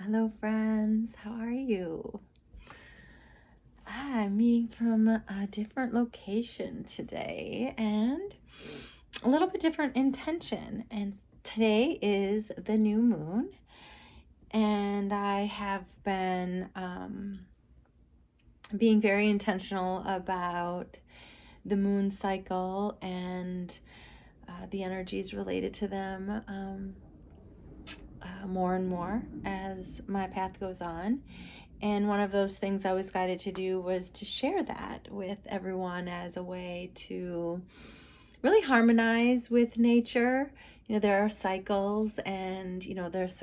Hello, friends. How are you? I'm meeting from a different location today and a little bit different intention. And today is the new moon, and I have been being very intentional about the moon cycle and the energies related to them more and more as my path goes on. And one of those things I was guided to do was to share that with everyone as a way to really harmonize with nature. There are cycles, and there's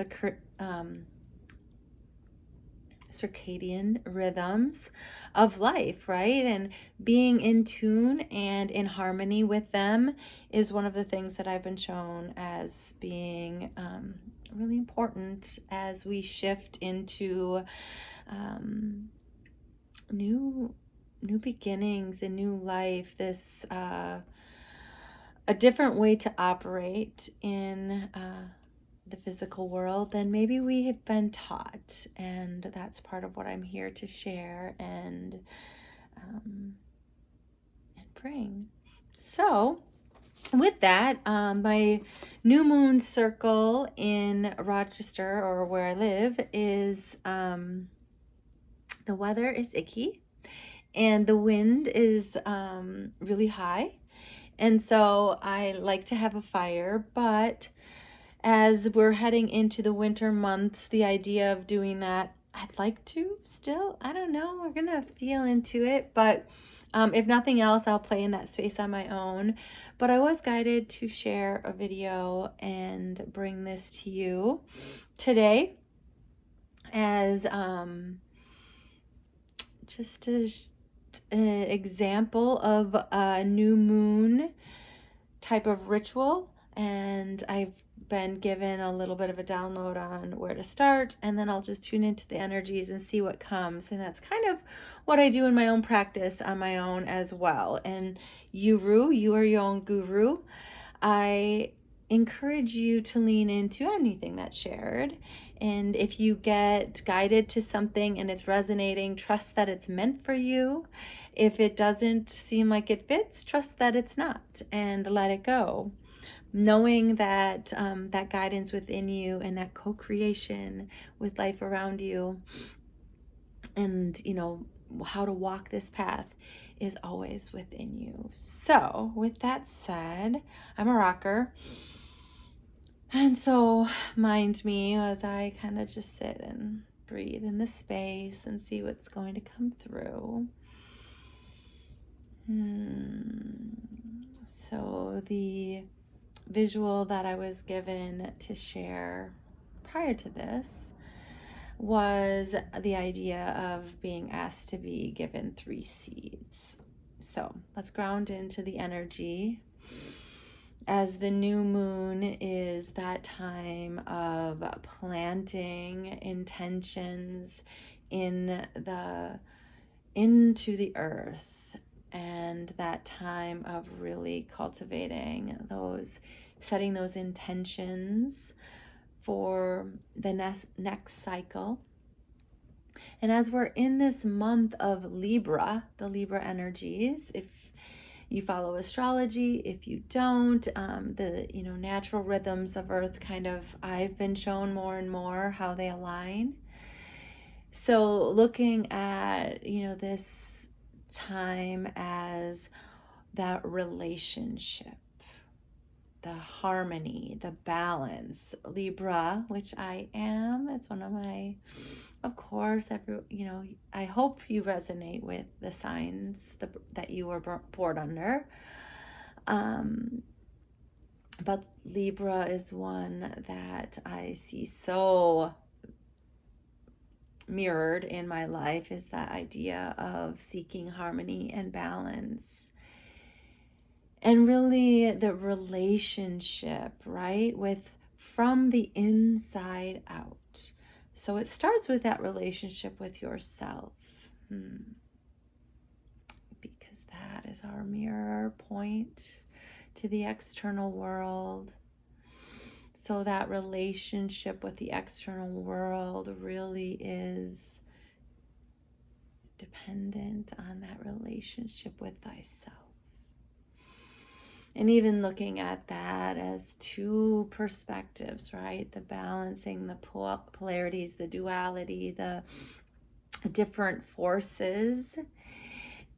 circadian rhythms of life, right? And being in tune and in harmony with them is one of the things that I've been shown as being really important as we shift into new beginnings and new life, this a different way to operate in the physical world than maybe we have been taught. And that's part of what I'm here to share and bring. So with that, my new moon circle in Rochester, or where I live, is the weather is icky and the wind is really high. And so I like to have a fire, but as we're heading into the winter months, the idea of doing that, I'd like to still, I don't know, we're going to feel into it. But if nothing else, I'll play in that space on my own. But I was guided to share a video and bring this to you today as just an example of a new moon type of ritual. And I've been given a little bit of a download on where to start, and then I'll just tune into the energies and see what comes. And that's kind of what I do in my own practice on my own as well. And you are your own guru. I encourage you to lean into anything that's shared. And if you get guided to something and it's resonating, trust that it's meant for you. If it doesn't seem like it fits, trust that it's not and let it go. Knowing that that guidance within you and that co-creation with life around you and, how to walk this path is always within you. So with that said, I'm a rocker. And so mind me as I kind of just sit and breathe in the space and see what's going to come through. So the visual that I was given to share prior to this was the idea of being asked to be given 3 seeds. So let's ground into the energy, as the new moon is that time of planting intentions into the earth, and that time of really cultivating those, setting those intentions for the next cycle. And as we're in this month of Libra, the Libra energies, if you follow astrology, if you don't, the natural rhythms of Earth kind of, I've been shown more and more how they align. So looking at this time as that relationship, the harmony, the balance. Libra, which I am, it's one of my, of course, I hope you resonate with the signs that you were born under. But Libra is one that I see so mirrored in my life, is that idea of seeking harmony and balance. And really the relationship, right, with from the inside out. So it starts with that relationship with yourself, because that is our mirror point to the external world. So that relationship with the external world really is dependent on that relationship with thyself. And even looking at that as two perspectives, right? The balancing, the polarities, the duality, the different forces,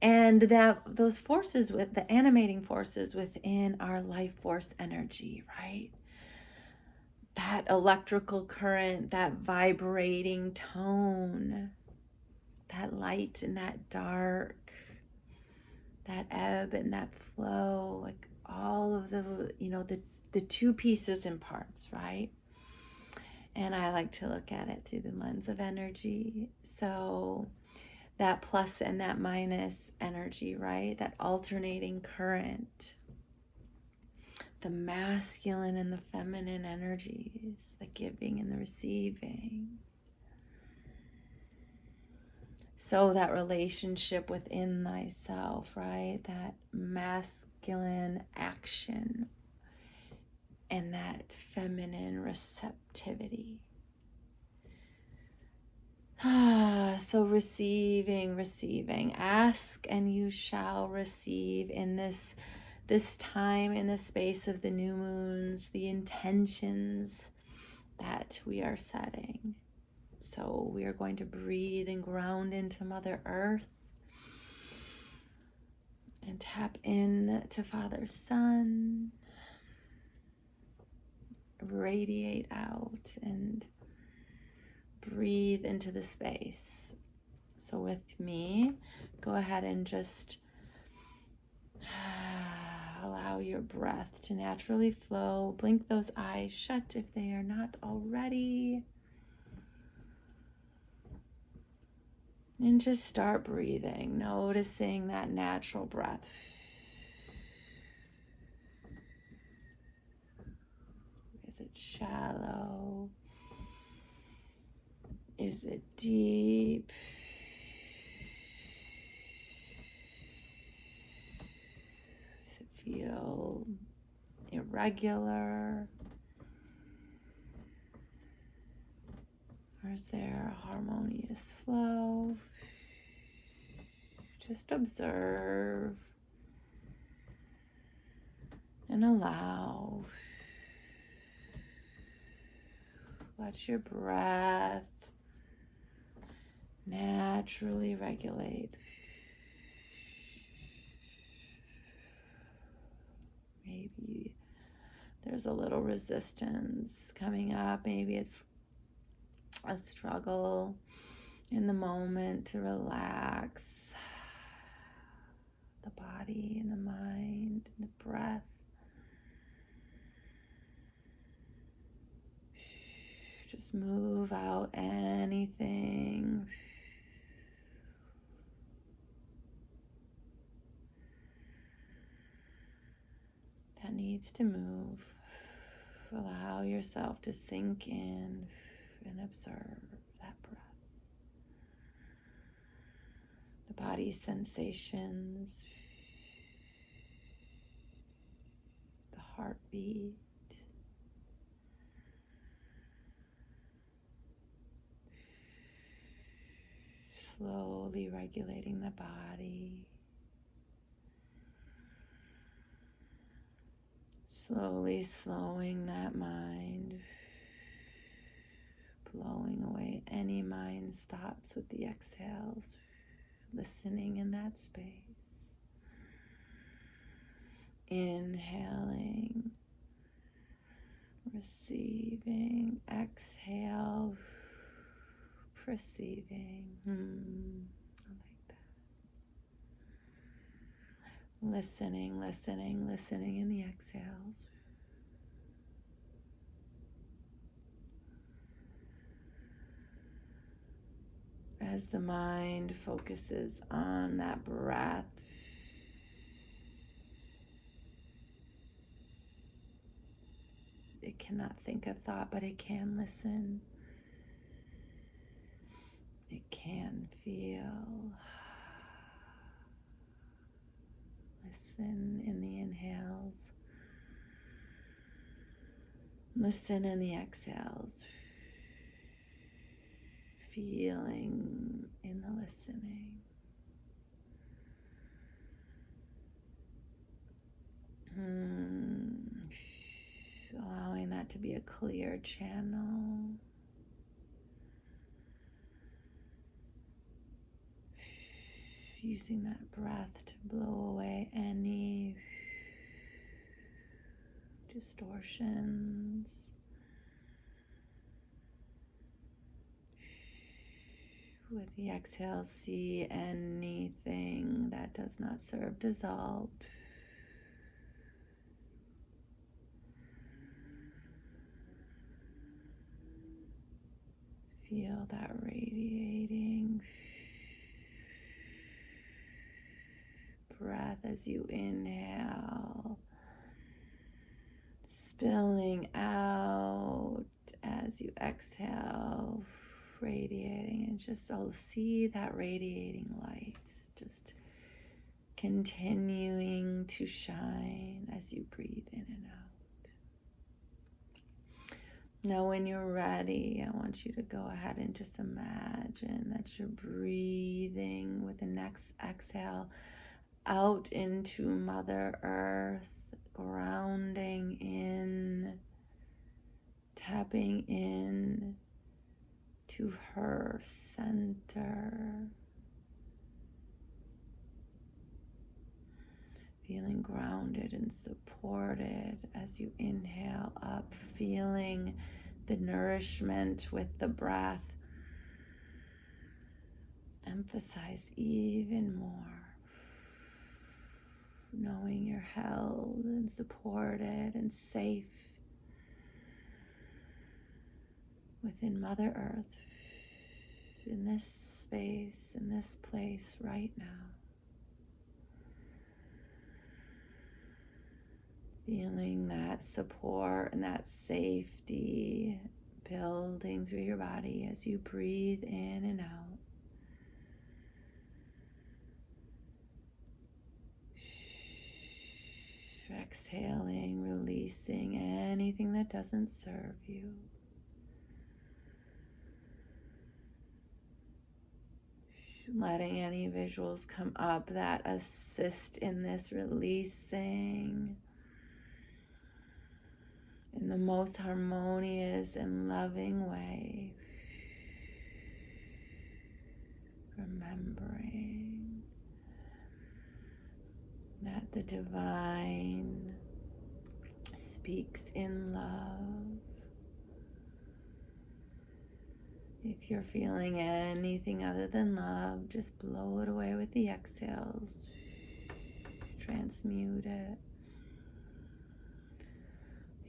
and that those forces, with the animating forces within our life force energy, right? That electrical current, that vibrating tone, that light and that dark, that ebb and that flow, like all of the, the two pieces and parts, right? And I like to look at it through the lens of energy. So that plus and that minus energy, right? That alternating current, the masculine and the feminine energies, the giving and the receiving. So that relationship within thyself, right? That masculine action and that feminine receptivity. So receiving. Ask and you shall receive in this time, in the space of the new moons, the intentions that we are setting. So we are going to breathe and ground into Mother Earth and tap in to Father Sun, radiate out and breathe into the space. So with me, go ahead and just allow your breath to naturally flow. Blink those eyes shut if they are not already. And just start breathing, noticing that natural breath. Is it shallow? Is it deep? Does it feel irregular? Or is there a harmonious flow? Just observe and allow. Let your breath naturally regulate. Maybe there's a little resistance coming up. Maybe it's a struggle in the moment to relax the body and the mind and the breath. Just move out anything that needs to move. Allow yourself to sink in and observe that breath. The body's sensations, the heartbeat. Slowly regulating the body. Slowly slowing that mind. Blowing away any mind's thoughts with the exhales. Listening in that space. Inhaling. Receiving. Exhale. Perceiving. I like that. Listening in the exhales. As the mind focuses on that breath, it cannot think a thought, but it can listen. It can feel. Listen in the inhales. Listen in the exhales. Feeling in the listening. Allowing that to be a clear channel. Using that breath to blow away any distortions. With the exhale, see anything that does not serve dissolve. Feel that radiating breath as you inhale, spilling out as you exhale, radiating, and just see that radiating light just continuing to shine as you breathe in and out. Now when you're ready, I want you to go ahead and just imagine that you're breathing with the next exhale out into Mother Earth, grounding in, tapping in to her center. Feeling grounded and supported as you inhale up, feeling the nourishment with the breath. Emphasize even more, knowing you're held and supported and safe within Mother Earth, in this space, in this place right now. Feeling that support and that safety building through your body as you breathe in and out. Exhaling, releasing anything that doesn't serve you. Letting any visuals come up that assist in this releasing in the most harmonious and loving way. Remembering that the divine speaks in love. If you're feeling anything other than love, just blow it away with the exhales. Transmute it.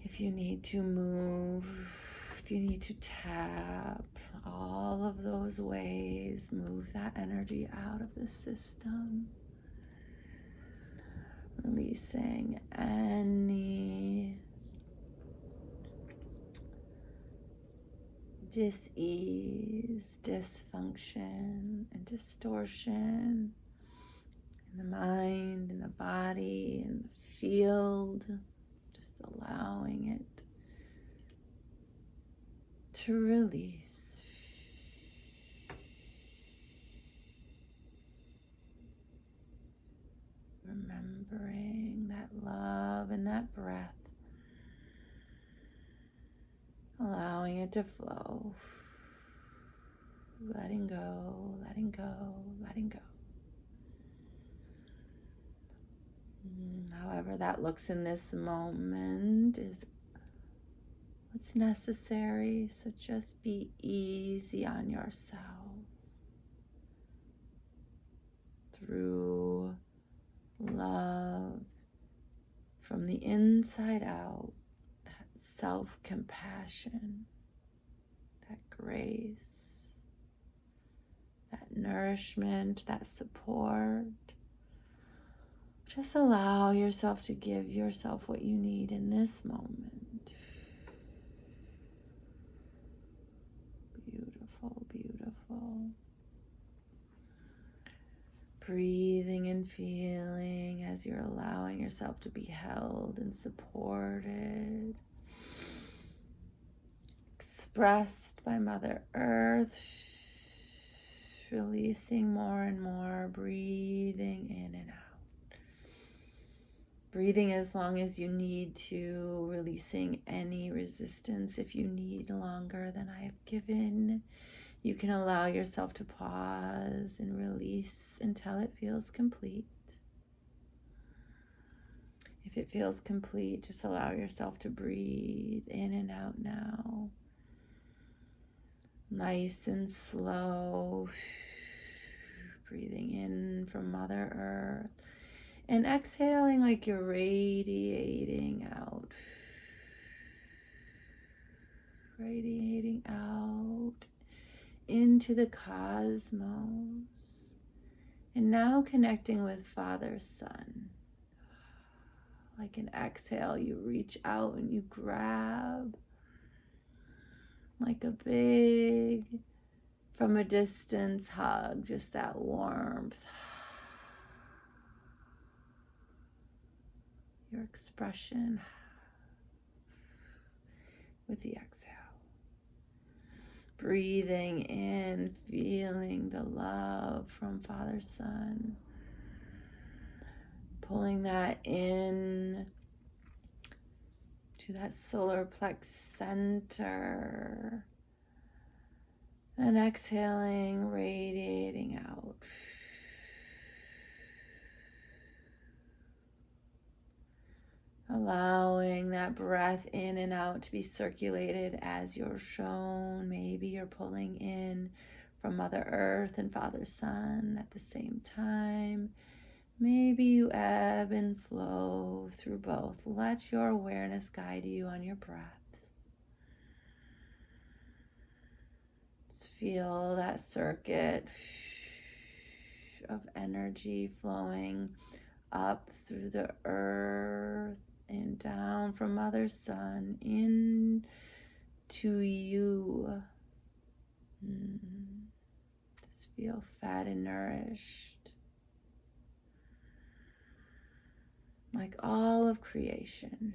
If you need to move, if you need to tap, all of those ways, move that energy out of the system. Releasing any dis-ease, dysfunction, and distortion in the mind, in the body, in the field. Just allowing it to release. Remembering that love and that breath. Allowing it to flow. Letting go, letting go, letting go. However that looks in this moment is what's necessary. So just be easy on yourself. Through love from the inside out, that self-compassion, that grace, that nourishment, that support. Just allow yourself to give yourself what you need in this moment. Beautiful, beautiful. Breathing and feeling as you're allowing yourself to be held and supported. expressed by Mother Earth. Releasing more and more, breathing in and out. Breathing as long as you need to, releasing any resistance if you need longer than I have given. You can allow yourself to pause and release until it feels complete. If it feels complete, just allow yourself to breathe in and out now. Nice and slow. Breathing in from Mother Earth. And exhaling like you're radiating out. Radiating out into the cosmos. And now connecting with Father Sun. Like an exhale, you reach out and you grab. Like a big, from a distance hug, just that warmth. Your expression with the exhale. Breathing in, feeling the love from Father Sun. Pulling that in to that solar plex center. And exhaling, radiating out. Allowing that breath in and out to be circulated as you're shown. Maybe you're pulling in from Mother Earth and Father Sun at the same time. Maybe you ebb and flow through both. Let your awareness guide you on your breaths. Just feel that circuit of energy flowing up through the earth and down from Mother Sun into you. Just feel fed and nourished. Like all of creation.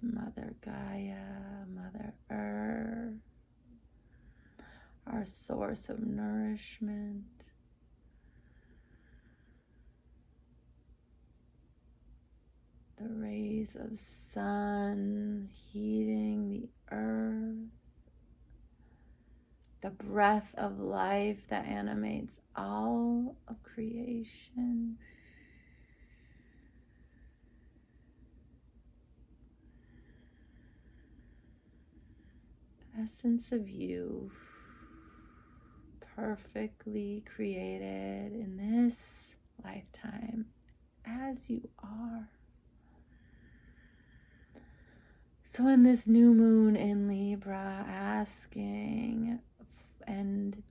Mother Gaia, Mother Earth, our source of nourishment. The rays of sun heating the earth. The breath of life that animates all of creation. The essence of you, perfectly created in this lifetime as you are. So in this new moon in Libra, asking and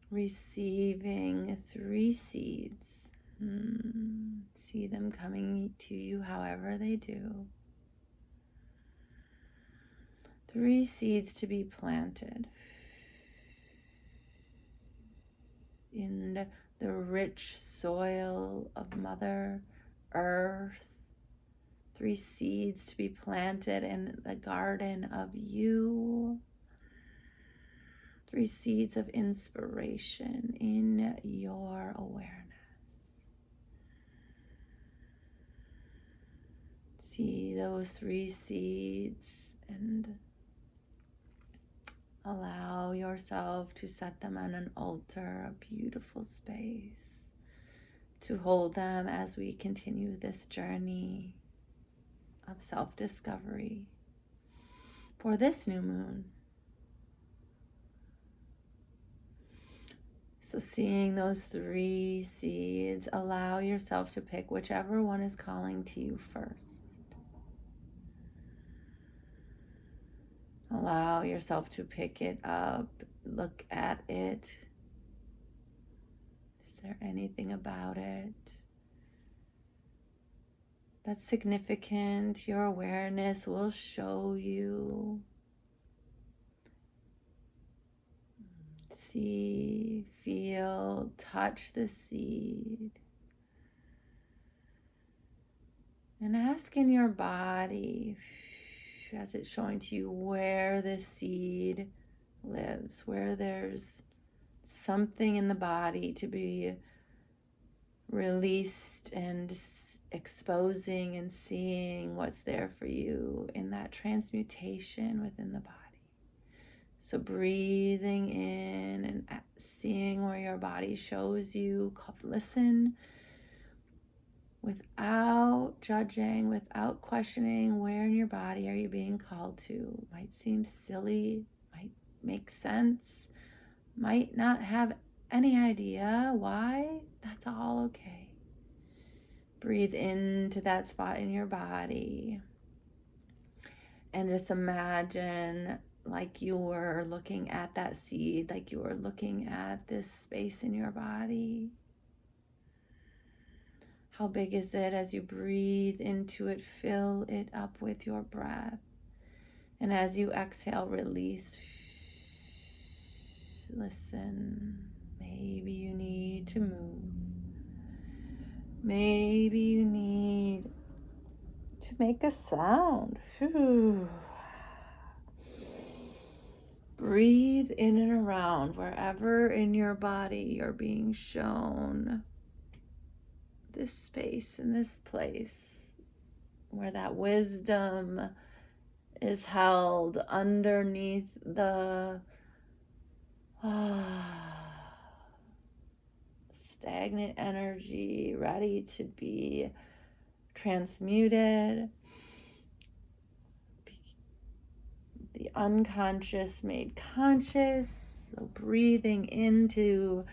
receiving 3 seeds. See them coming to you however they do. 3 seeds to be planted in the rich soil of Mother Earth. 3 seeds to be planted in the garden of you. 3 seeds of inspiration in your awareness. See those 3 seeds and allow yourself to set them on an altar, a beautiful space, to hold them as we continue this journey of self-discovery for this new moon. So seeing those 3 seeds, allow yourself to pick whichever one is calling to you first. Allow yourself to pick it up, look at it. Is there anything about it that's significant? Your awareness will show you. See, feel, touch the seed. And ask in your body, as it's showing to you, where this seed lives, where there's something in the body to be released, and exposing and seeing what's there for you in that transmutation within the body. So breathing in and seeing where your body shows you. Listen without judging, without questioning. Where in your body are you being called to? Might seem silly, might make sense, might not have any idea why. That's all okay. Breathe into that spot in your body and just imagine like you were looking at that seed, like you were looking at this space in your body. How big is it? As you breathe into it, fill it up with your breath. And as you exhale, release. Listen, maybe you need to move. Maybe you need to make a sound. Breathe in and around wherever in your body you're being shown this space and this place where that wisdom is held underneath the stagnant energy, ready to be transmuted. The unconscious made conscious. So breathing into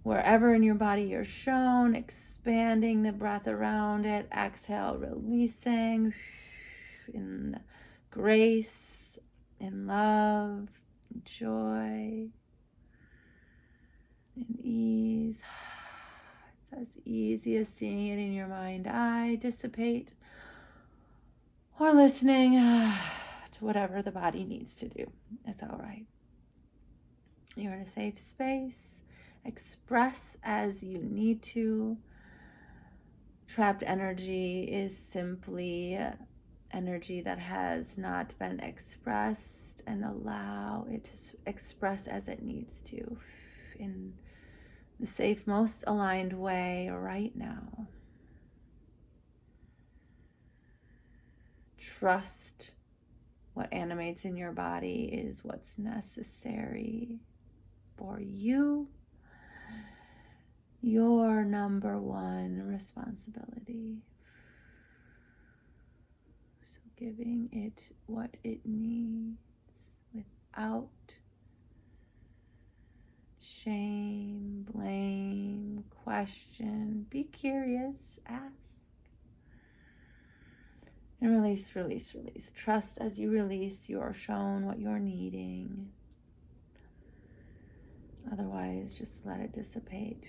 wherever in your body you're shown, expanding the breath around it. Exhale, releasing in grace, in love, in joy, in ease. It's as easy as seeing it in your mind eye dissipate, or listening to whatever the body needs to do. It's all right. You're in a safe space. Express as you need to. Trapped energy is simply energy that has not been expressed, and allow it to express as it needs to in the safe, most aligned way right now. Trust what animates in your body is what's necessary for you. Your number one responsibility. So giving it what it needs without shame, blame, question. Be curious, ask. And release, release, release. Trust as you release, you are shown what you're needing. Otherwise, just let it dissipate.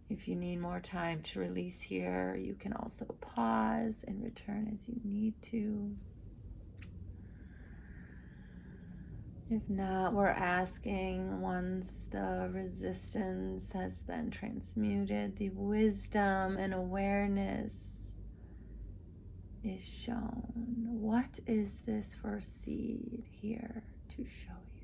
If you need more time to release here, you can also pause and return as you need to. If not, we're asking, once the resistance has been transmuted, the wisdom and awareness is shown. What is this first seed here to show you?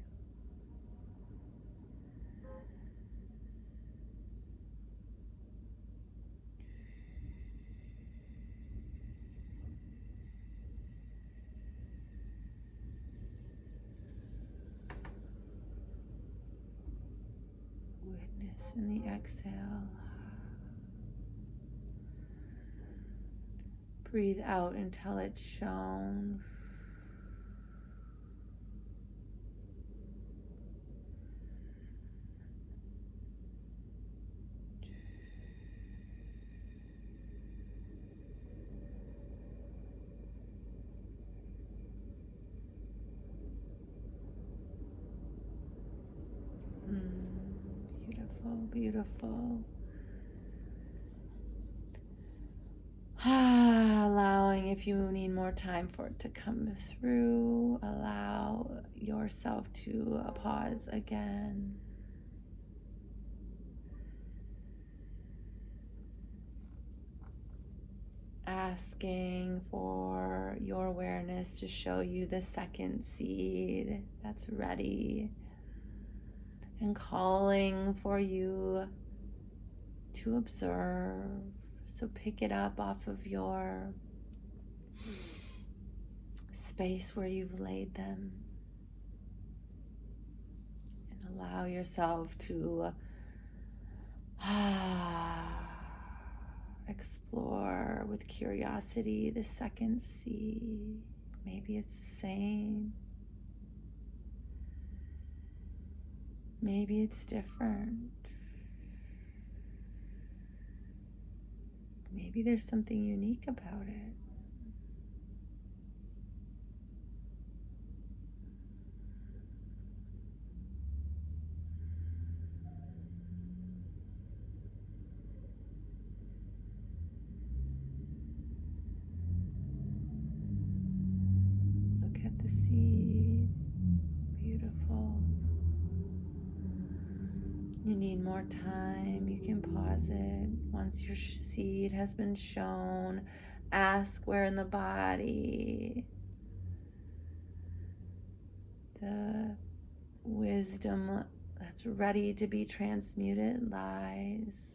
Witness in the exhale. Breathe out until it's shown. Beautiful, beautiful. Allowing, if you need more time for it to come through, allow yourself to pause again. asking for your awareness to show you the second seed that's ready, and calling for you to observe. So pick it up off of your space where you've laid them, and allow yourself to explore with curiosity the second seed. Maybe it's the same. Maybe it's different. Maybe there's something unique about it. Look at the seed. Beautiful. You need more time, you can pause it. Once your seed has been shown, ask where in the body the wisdom that's ready to be transmuted lies.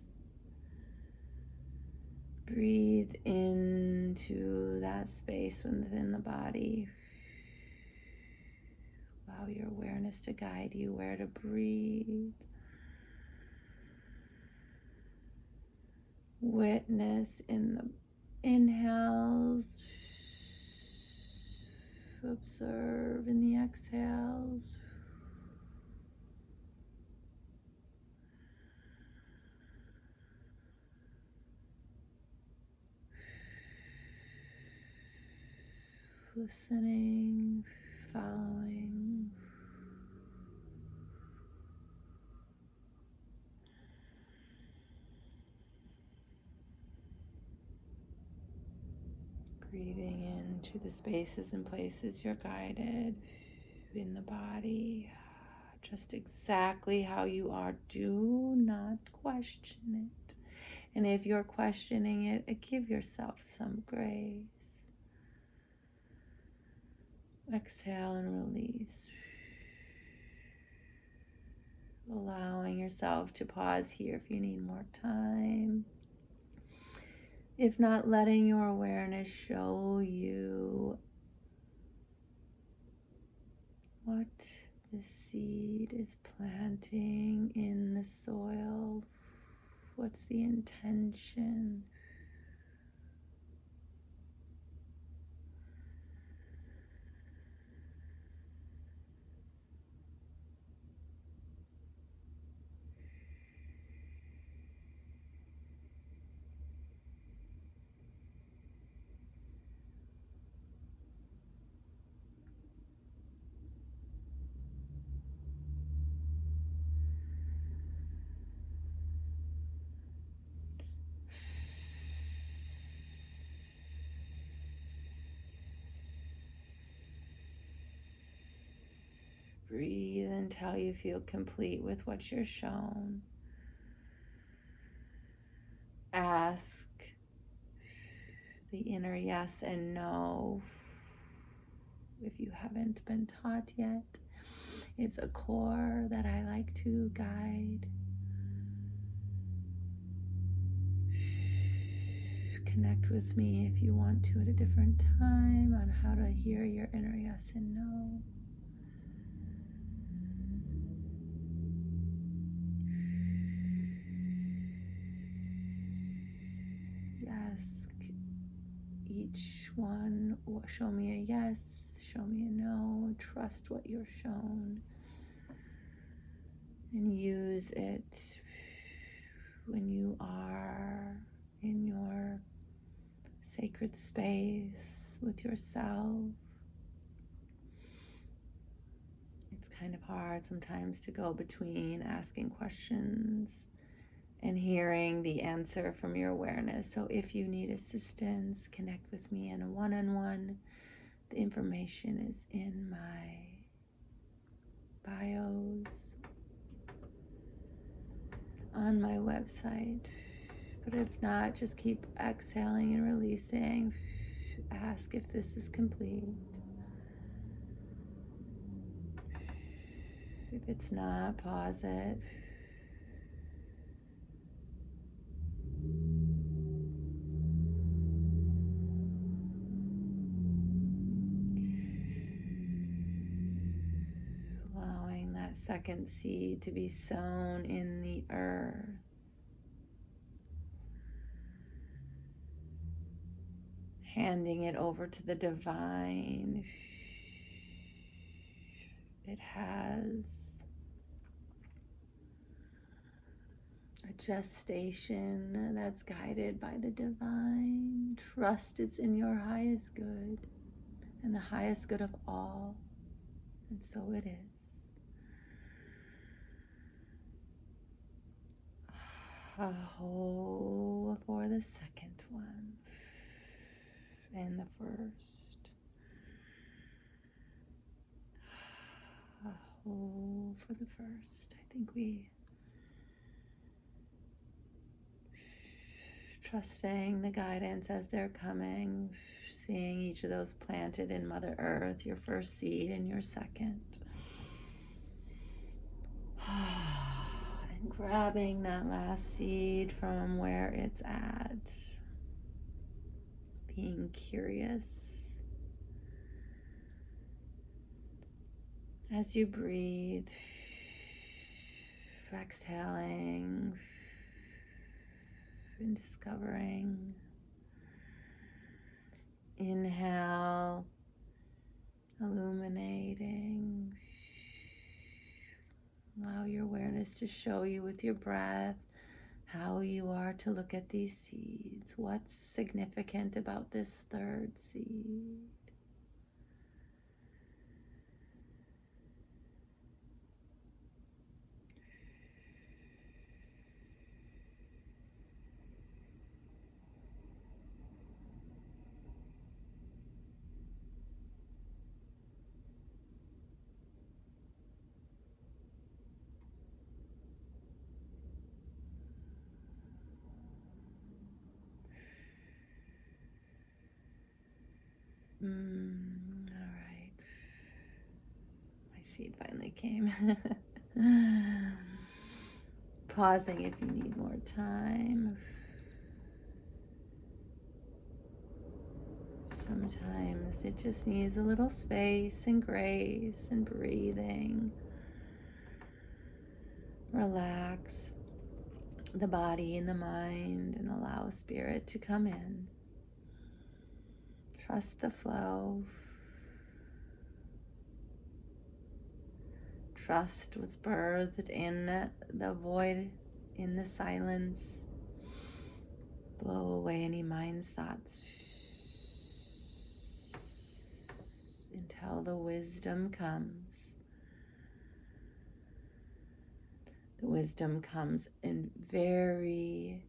Breathe into that space within the body. Allow your awareness to guide you where to breathe. Witness in the inhales. Observe in the exhales. Listening, following. Breathing into the spaces and places you're guided in the body, just exactly how you are. Do not question it. And if you're questioning it, give yourself some grace. Exhale and release. Allowing yourself to pause here if you need more time. If not, letting your awareness show you what the seed is planting in the soil. What's the intention? Breathe until you feel complete with what you're shown. Ask the inner yes and no if you haven't been taught yet. It's a core that I like to guide. Connect with me if you want to at a different time on how to hear your inner yes and no. Ask each one, show me a yes, show me a no, trust what you're shown, and use it when you are in your sacred space with yourself. It's kind of hard sometimes to go between asking questions and hearing the answer from your awareness. So if you need assistance, connect with me in a one-on-one. The information is in my bios on my website. But if not, just keep exhaling and releasing. Ask if this is complete. If it's not, pause it. Allowing that second seed to be sown in the earth. Handing it over to the divine. It has a gestation that's guided by the divine. Trust it's in your highest good and the highest good of all. And so it is. Hold for the second one and the first. Hold for the first. I think we trusting the guidance as they're coming, seeing each of those planted in Mother Earth, your first seed and your second. And grabbing that last seed from where it's at. Being curious. As you breathe, exhaling and discovering. Inhale, illuminating. Allow your awareness to show you with your breath how you are to look at these seeds. What's significant about this third seed? All right. My seed finally came. Pausing if you need more time. Sometimes it just needs a little space and grace and breathing. Relax the body and the mind and allow spirit to come in. Trust the flow. Trust what's birthed in the void, in the silence. Blow away any mind's thoughts until the wisdom comes. The wisdom comes in very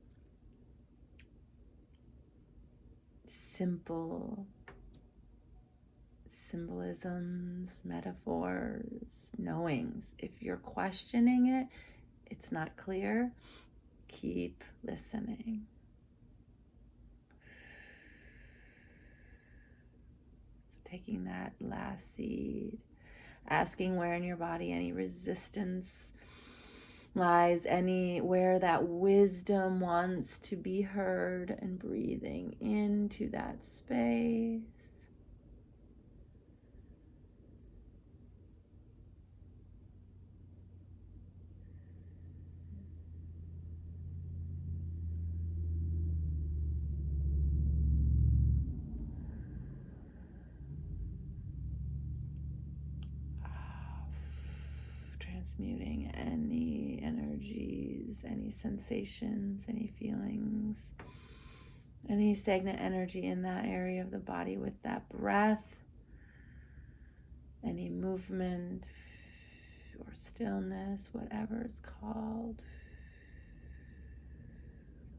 simple symbolisms, metaphors, knowings. If you're questioning it, it's not clear, keep listening. So taking that last seed, asking where in your body any resistance lies, anywhere that wisdom wants to be heard, and breathing into that space. Transmuting any energies, any sensations, any feelings, any stagnant energy in that area of the body with that breath, any movement or stillness, whatever it's called.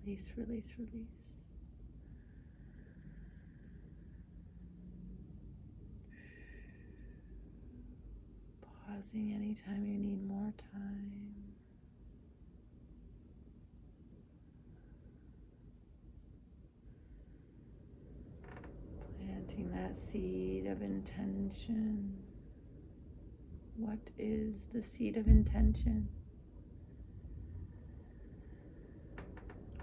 Release, release, release. Pausing anytime you need more time. that seed of intention? What is the seed of intention?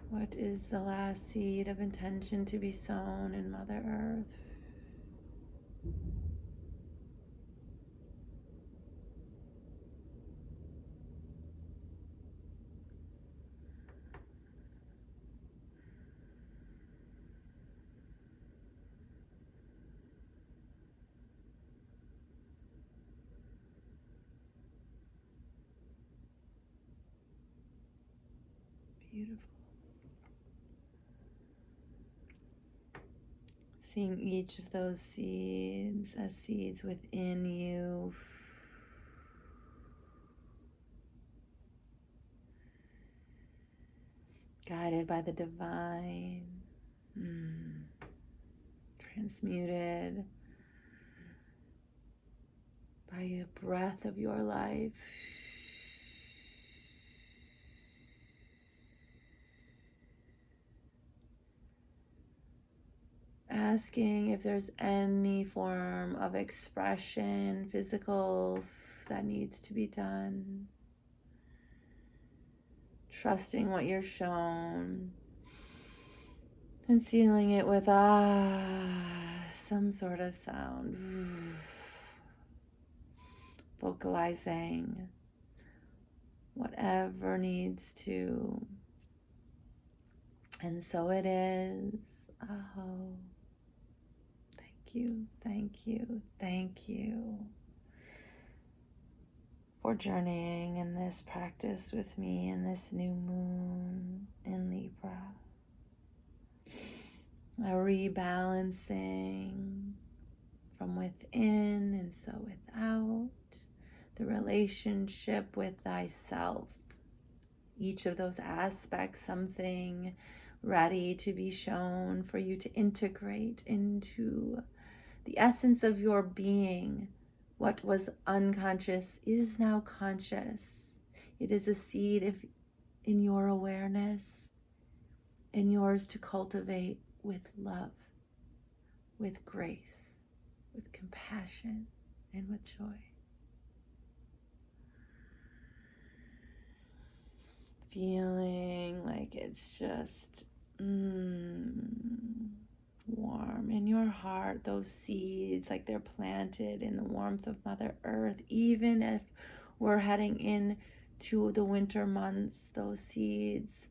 What is the last seed of intention to be sown in Mother Earth? Beautiful. Seeing each of those seeds as seeds within you. Guided by the divine. Transmuted by the breath of your life. Asking if there's any form of expression, physical, that needs to be done. Trusting what you're shown. And sealing it with some sort of sound. Vocalizing whatever needs to. And so it is. Oh. Thank you, thank you, thank you for journeying in this practice with me in this new moon in Libra. A rebalancing from within and so without, the relationship with thyself. Each of those aspects, something ready to be shown for you to integrate into the essence of your being. What was unconscious is now conscious. It is a seed in your awareness and yours to cultivate with love, with grace, with compassion, and with joy. Feeling like it's just warm in your heart, those seeds, like they're planted in the warmth of Mother Earth. Even if we're heading into the winter months, those seeds,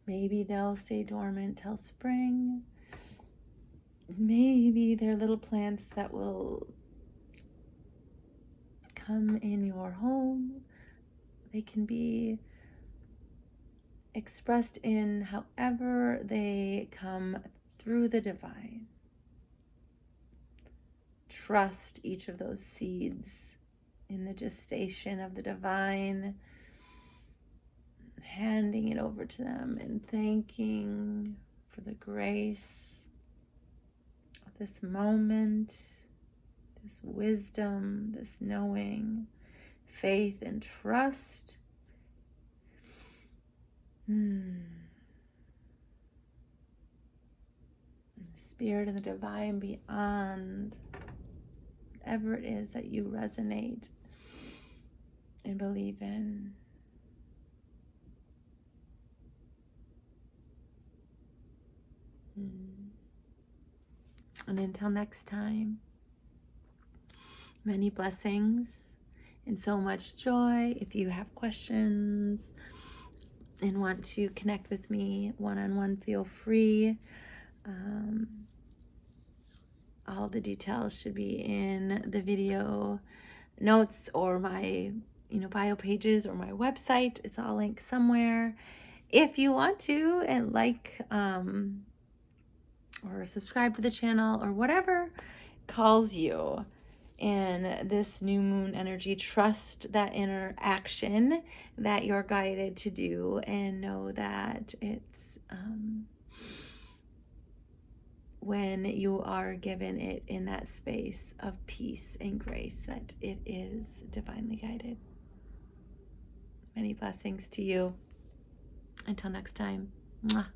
maybe they'll stay dormant till spring. Maybe they're little plants that will come in your home. They can be expressed in however they come through the divine. Trust each of those seeds in the gestation of the divine, handing it over to them and thanking for the grace of this moment, this wisdom, this knowing, faith and trust. Spirit of the divine beyond, whatever it is that you resonate and believe in. And until next time, many blessings and so much joy. If you have questions and want to connect with me one-on-one, feel free. All the details should be in the video notes or my bio pages or my website. It's all linked somewhere. If you want to, and or subscribe to the channel or whatever calls you in this new moon energy, trust that inner action that you're guided to do and know that it's when you are given it in that space of peace and grace, that it is divinely guided. Many blessings to you. Until next time. Mwah.